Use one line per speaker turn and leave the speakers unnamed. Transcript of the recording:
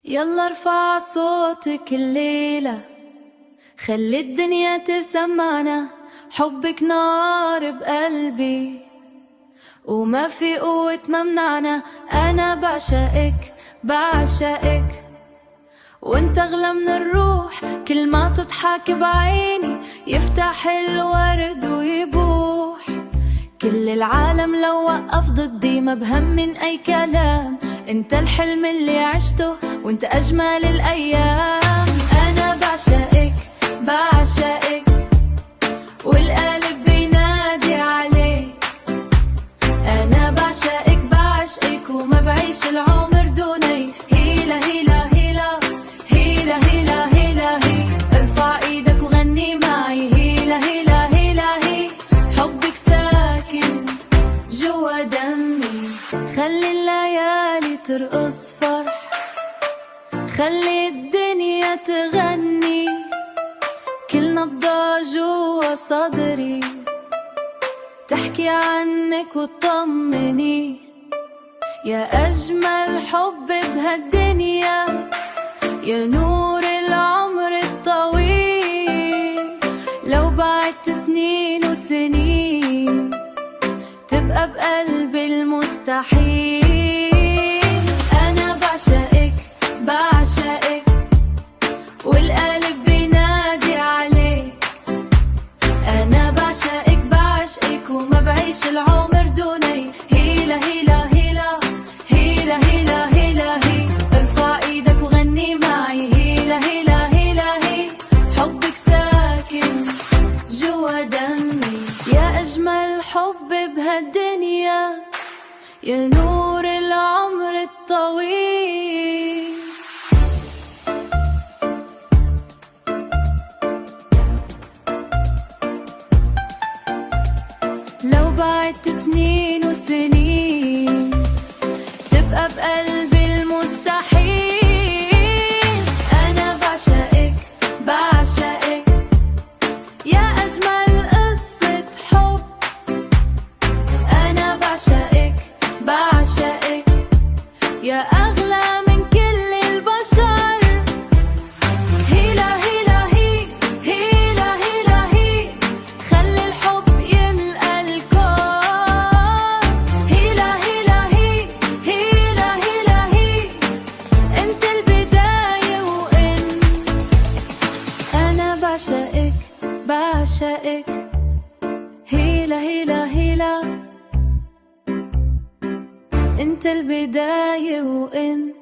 يلا ارفع صوتك الليلة، خلي الدنيا تسمعنا. حبك نار بقلبي وما في قوة ممنعنا. أنا بعشقك بعشقك وانت أغلى من الروح. كل ما تضحك بعيني يفتح الورد ويبوح. كل العالم لو وقف ضدي ما بهم من أي كلام. انت الحلم اللي عشته وانت أجمل الأيام. أنا بعشقك بعشقك والقلب بينادي عليك. أنا بعشقك بعشقك وما بعيش العمر دوني. هيلا هيلا هيلا هيلا هيلا هيلا هي. ارفع ايدك وغني معي. هيلا هيلا هيلا هي. حبك ساكن جوا دمي. خلي الليالي ترقص فرح، خلي الدنيا تغني. كل نبضة جوا صدري تحكي عنك وتطمني. يا أجمل حب بهالدنيا، يا نور العمر الطويل. لو بعدت سنين وسنين تبقى بقلبي المستحيل. أنا بعشقك بعشقك والقلب بينادي عليك. أنا بعشقك بعشقك وما بعيش العمر دوني. هيلا هيلا هيلا هيلا هيلا هيلا هي. ارفع ايدك وغني معي. هيلا هيلا هيلا هي. حبك ساكن جوا دمي. يا أجمل حب بهالدنيا، يا نور العمر الطويل. لو بعدت سنين وسنين تبقى بقلبي المستحيل. أنا بعشقك بعشقك يا أجمل قصة حب. أنا بعشقك بعشقك يا أغلى من كل البشر. هيلا هيلا هي هيلا هيلا هي. خلي الحب يملأ الكون. هيلا هيلا هي هيلا هيلا هي. انت البداية وانت. أنا بعشقك بعشقك. هيلا هيلا هيلا. انت البداية وانت.